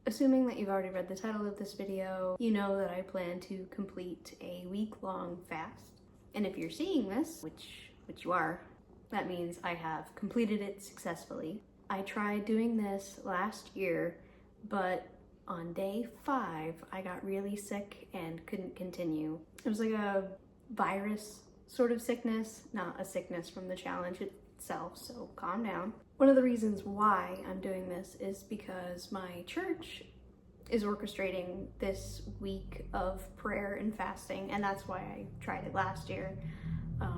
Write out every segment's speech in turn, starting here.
Assuming that you've already read the title of this video, you know that I plan to complete a week-long fast. And if you're seeing this, which you are, that means I have completed it successfully. I tried doing this last year, but on day 5, I got really sick and couldn't continue. It was like a virus sort of sickness, not a sickness from the challenge itself, so calm down. One of the reasons why I'm doing this is because my church is orchestrating this week of prayer and fasting, and that's why I tried it last year.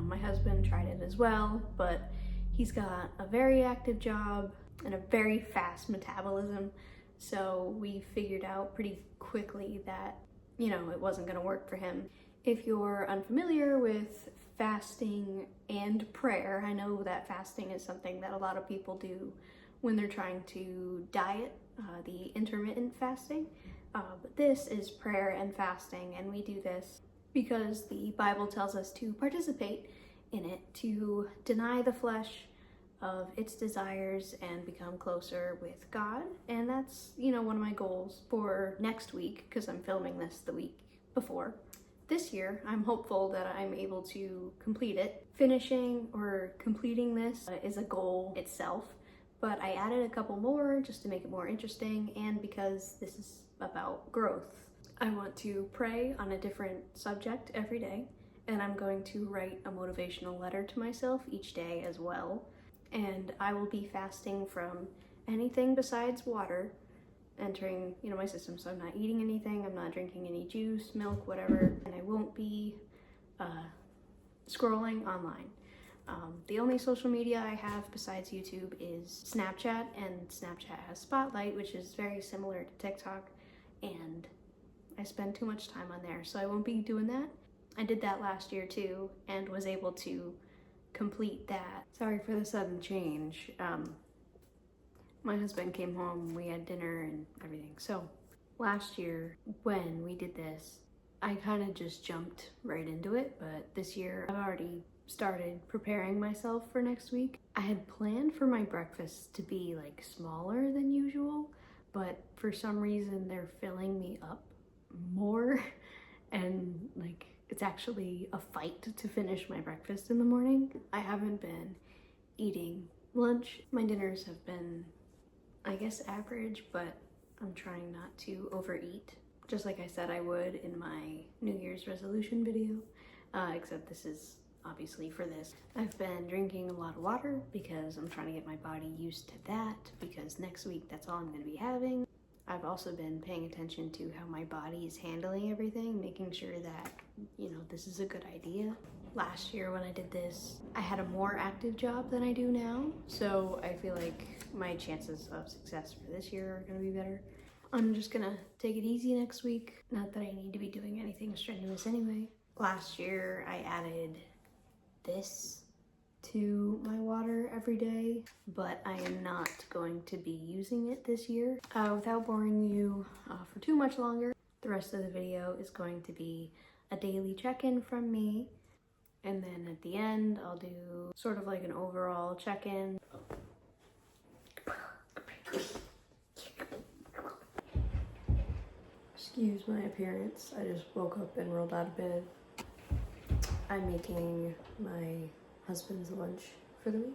My husband tried it as well, but he's got a very active job and a very fast metabolism, so we figured out pretty quickly that, it wasn't gonna work for him. If you're unfamiliar with fasting and prayer, I know that fasting is something that a lot of people do when they're trying to diet, the intermittent fasting, but this is prayer and fasting, and we do this because the Bible tells us to participate in it, to deny the flesh of its desires and become closer with God. And that's, one of my goals for next week, because I'm filming this the week before. This year, I'm hopeful that I'm able to complete it. Finishing or completing this is a goal itself, but I added a couple more just to make it more interesting, and because this is about growth. I want to pray on a different subject every day, and I'm going to write a motivational letter to myself each day as well. And I will be fasting from anything besides water entering, my system. So I'm not eating anything, I'm not drinking any juice, milk, whatever, and I won't be scrolling online. The only social media I have besides YouTube is Snapchat, and Snapchat has Spotlight, which is very similar to TikTok, and I spend too much time on there, so I won't be doing that. I did that last year too, and was able to complete that. Sorry for the sudden change. My husband came home, we had dinner and everything. So last year when we did this, I kind of just jumped right into it, but this year I've already started preparing myself for next week. I had planned for my breakfasts to be like smaller than usual, but for some reason they're filling me up more, and like it's actually a fight to finish my breakfast in the morning. I haven't been eating lunch. My dinners have been, I guess, average, but I'm trying not to overeat, just like I said I would in my New Year's resolution video, except this is obviously for this. I've been drinking a lot of water because I'm trying to get my body used to that, because next week that's all I'm going to be having. I've also been paying attention to how my body is handling everything, making sure that, this is a good idea. Last year when I did this, I had a more active job than I do now, so I feel like my chances of success for this year are gonna be better. I'm just gonna take it easy next week. Not that I need to be doing anything strenuous anyway. Last year I added this to my water every day, but I am not going to be using it this year. Without boring you for too much longer, the rest of the video is going to be a daily check-in from me, and then at the end I'll do sort of like an overall check-in. Excuse my appearance, I just woke up and rolled out of bed. I'm making my husband's lunch for the week.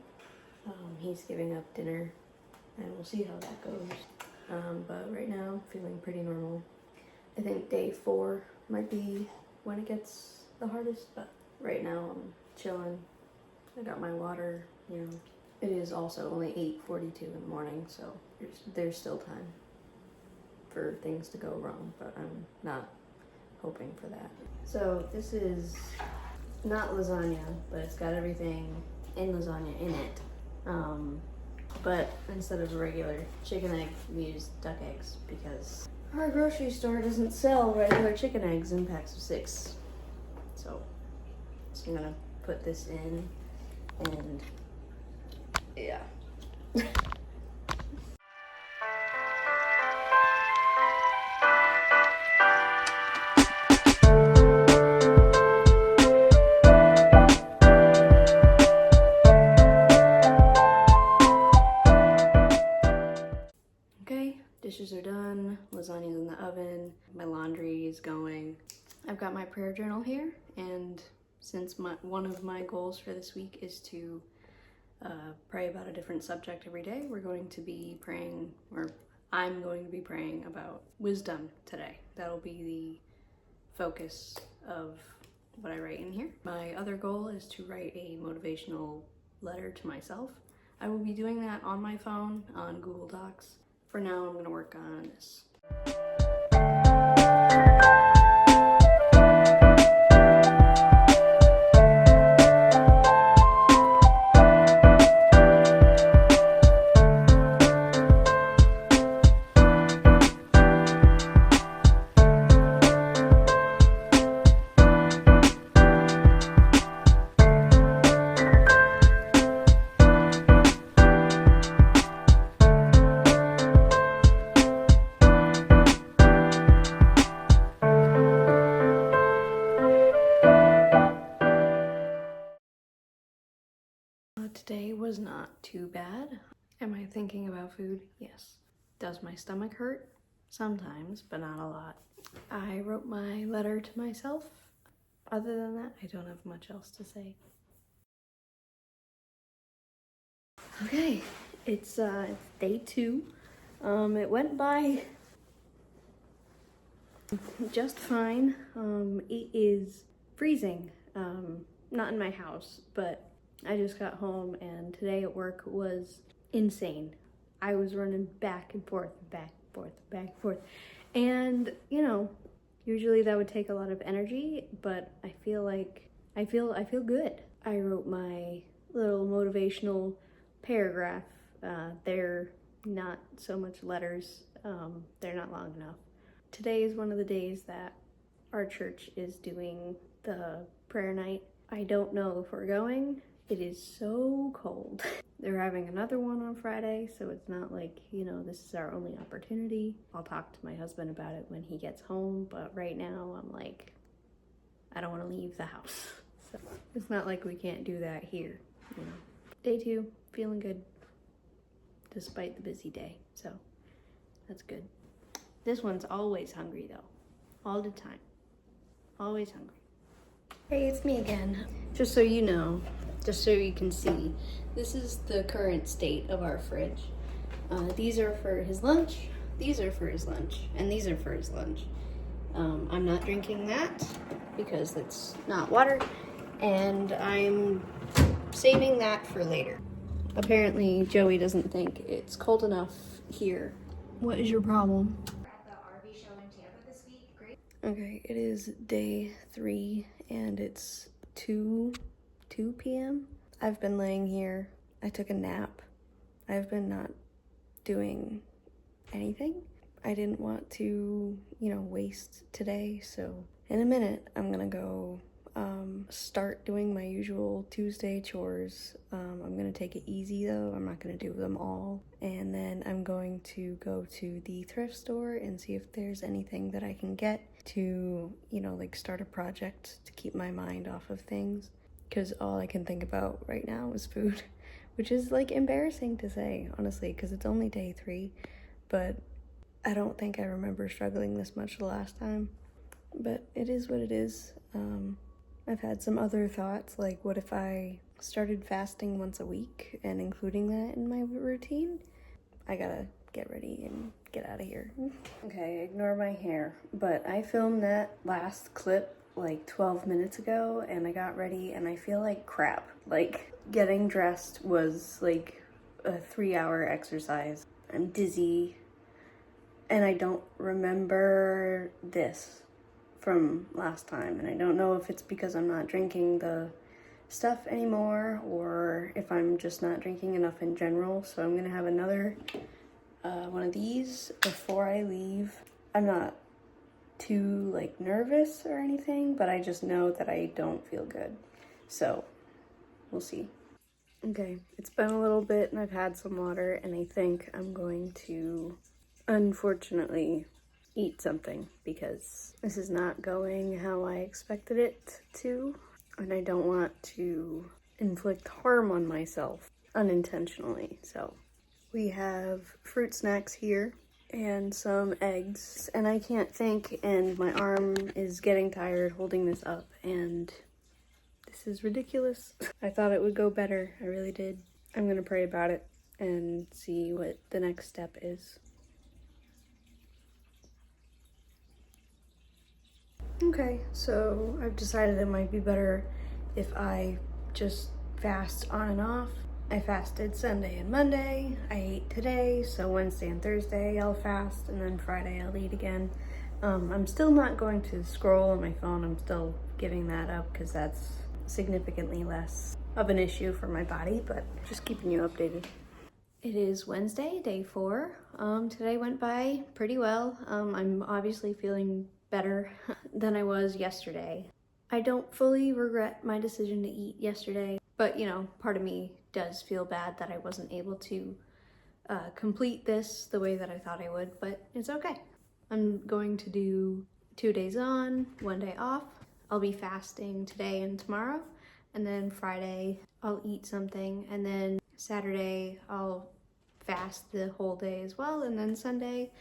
He's giving up dinner, and we'll see how that goes. But right now I'm feeling pretty normal. I think day 4 might be when it gets the hardest, but right now I'm chilling. I got my water, It is also only 8:42 in the morning, so there's still time for things to go wrong, but I'm not hoping for that. So this is not lasagna, but it's got everything in lasagna in it. But instead of a regular chicken egg, we use duck eggs because our grocery store doesn't sell regular chicken eggs in packs of 6. So I'm gonna put this in, and yeah. Okay, dishes are done. done. Lasagna's in the oven. My laundry is going. I've got my prayer journal here, and since one of my goals for this week is to pray about a different subject every day, we're going to be praying, or I'm going to be praying about wisdom today. That'll be the focus of what I write in here. My other goal is to write a motivational letter to myself. I will be doing that on my phone on Google Docs. For now, I'm going to work on this. Today was not too bad. Am I thinking about food? Yes. Does my stomach hurt? Sometimes, but not a lot. I wrote my letter to myself. Other than that, I don't have much else to say. Okay, it's day 2. It went by just fine. It is freezing. Not in my house, but I just got home and today at work was insane. I was running back and forth, back and forth, back and forth. And, you know, usually that would take a lot of energy, but I feel good. I wrote my little motivational paragraph. They're not so much letters. They're not long enough. Today is one of the days that our church is doing the prayer night. I don't know if we're going. It is so cold. They're having another one on Friday, so it's not like, you know, this is our only opportunity. I'll talk to my husband about it when he gets home, but right now I'm like, I don't want to leave the house. So it's not like we can't do that here, you know. Day 2, feeling good, despite the busy day, so that's good. This one's always hungry though, all the time, always hungry. Hey, it's me again. Just so you know, just so you can see, this is the current state of our fridge. These are for his lunch, these are for his lunch, and these are for his lunch. I'm not drinking that because it's not water, and I'm saving that for later. Apparently, Joey doesn't think it's cold enough here. What is your problem? At the RV show in Tampa this week. Great. Okay, it is day 3 and it's 2 p.m. I've been laying here. I took a nap. I've been not doing anything. I didn't want to, you know, waste today, so in a minute I'm gonna go start doing my usual Tuesday chores. I'm gonna take it easy though. I'm not gonna do them all. And then I'm going to go to the thrift store and see if there's anything that I can get to, you know, like start a project to keep my mind off of things. Because all I can think about right now is food, which is like embarrassing to say, honestly, because it's only day 3, but I don't think I remember struggling this much the last time. But it is what it is. I've had some other thoughts, like what if I started fasting once a week and including that in my routine? I gotta get ready and get out of here. Okay, ignore my hair, but I filmed that last clip like 12 minutes ago and I got ready and I feel like crap. Like getting dressed was like a 3-hour exercise. I'm dizzy and I don't remember this from last time, and I don't know if it's because I'm not drinking the stuff anymore or if I'm just not drinking enough in general. So I'm gonna have another one of these before I leave. I'm not too like nervous or anything, but I just know that I don't feel good, so we'll see. Okay, it's been a little bit and I've had some water and I think I'm going to unfortunately eat something because this is not going how I expected it to, and I don't want to inflict harm on myself unintentionally. So we have fruit snacks here and some eggs, and I can't think, and my arm is getting tired holding this up, and this is ridiculous. I thought it would go better, I really did. I'm gonna pray about it and see what the next step is. Okay, so I've decided it might be better if I just fast on and off. I fasted Sunday and Monday. I ate today, so Wednesday and Thursday I'll fast, and then Friday I'll eat again. I'm still not going to scroll on my phone. I'm still giving that up because that's significantly less of an issue for my body, but just keeping you updated. It is Wednesday, day 4. Today went by pretty well. I'm obviously feeling better than I was yesterday. I don't fully regret my decision to eat yesterday, but you know, part of me does feel bad that I wasn't able to complete this the way that I thought I would, but it's okay. I'm going to do 2 days on, 1 day off. I'll be fasting today and tomorrow, and then Friday I'll eat something, and then Saturday I'll fast the whole day as well, and then Sunday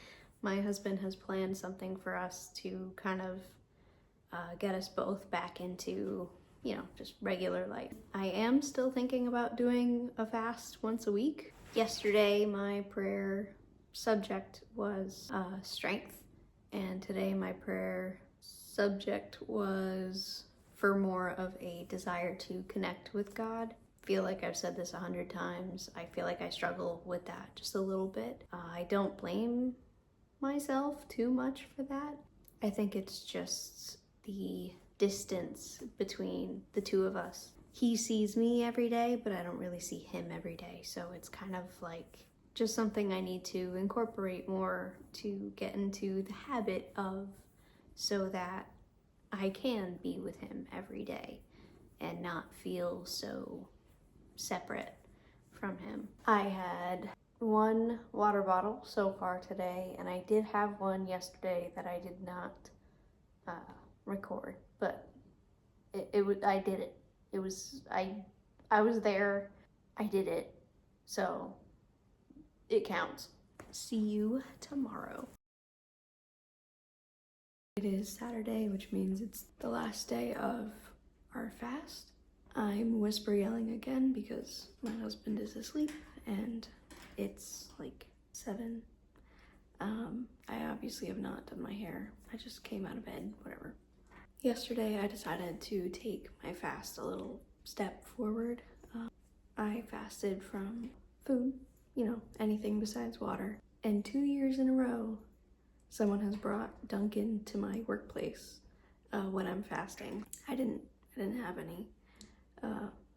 my husband has planned something for us to kind of get us both back into, you know, just regular life. I am still thinking about doing a fast once a week. Yesterday my prayer subject was strength, and today my prayer subject was for more of a desire to connect with God. I feel like I've said this 100 times. I feel like I struggle with that just a little bit. I don't blame myself too much for that. I think it's just the distance between the two of us. He sees me every day, but I don't really see him every day. So it's kind of like just something I need to incorporate more to get into the habit of, so that I can be with him every day and not feel so separate from him. I had 1 water bottle so far today, and I did have one yesterday that I did not record, but I did it. It was, I was there, I did it, so it counts. See you tomorrow. It is Saturday, which means it's the last day of our fast. I'm whisper yelling again because my husband is asleep and it's like 7. I obviously have not done my hair. I just came out of bed, whatever. Yesterday I decided to take my fast a little step forward. I fasted from food, you know, anything besides water. And 2 years in a row, someone has brought Dunkin' to my workplace when I'm fasting. I didn't have any,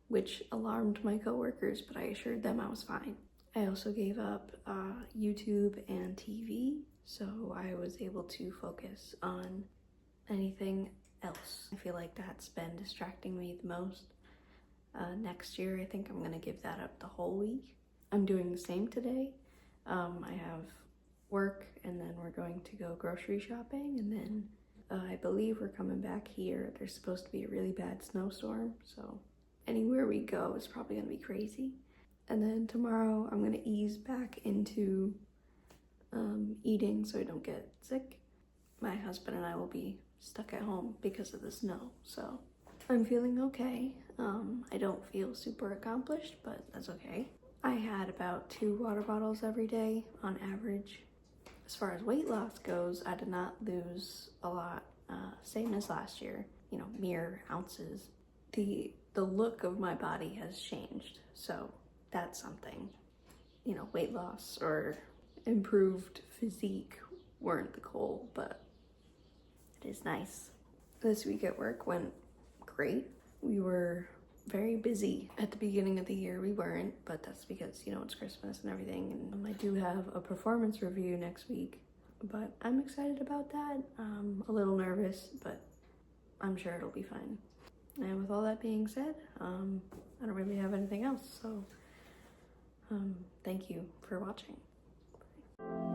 which alarmed my coworkers, but I assured them I was fine. I also gave up YouTube and TV, so I was able to focus on anything else. I feel like that's been distracting me the most. Next year, I think I'm gonna give that up the whole week. I'm doing the same today. I have work, and then we're going to go grocery shopping, and then I believe we're coming back here. There's supposed to be a really bad snowstorm, so anywhere we go is probably gonna be crazy. And then tomorrow I'm gonna ease back into eating so I don't get sick. My husband and I will be stuck at home because of the snow, so I'm feeling okay. I don't feel super accomplished, but that's okay. I had about 2 water bottles every day on average. As far as weight loss goes, I did not lose a lot, same as last year, you know, mere ounces. The look of my body has changed, so that's something. You know, weight loss or improved physique weren't the goal, but it is nice. This week at work went great. We were very busy at the beginning of the year. We weren't, but that's because, you know, it's Christmas and everything. And I do have a performance review next week, but I'm excited about that. A little nervous, but I'm sure it'll be fine. And with all that being said, I don't really have anything else, so thank you for watching. Bye.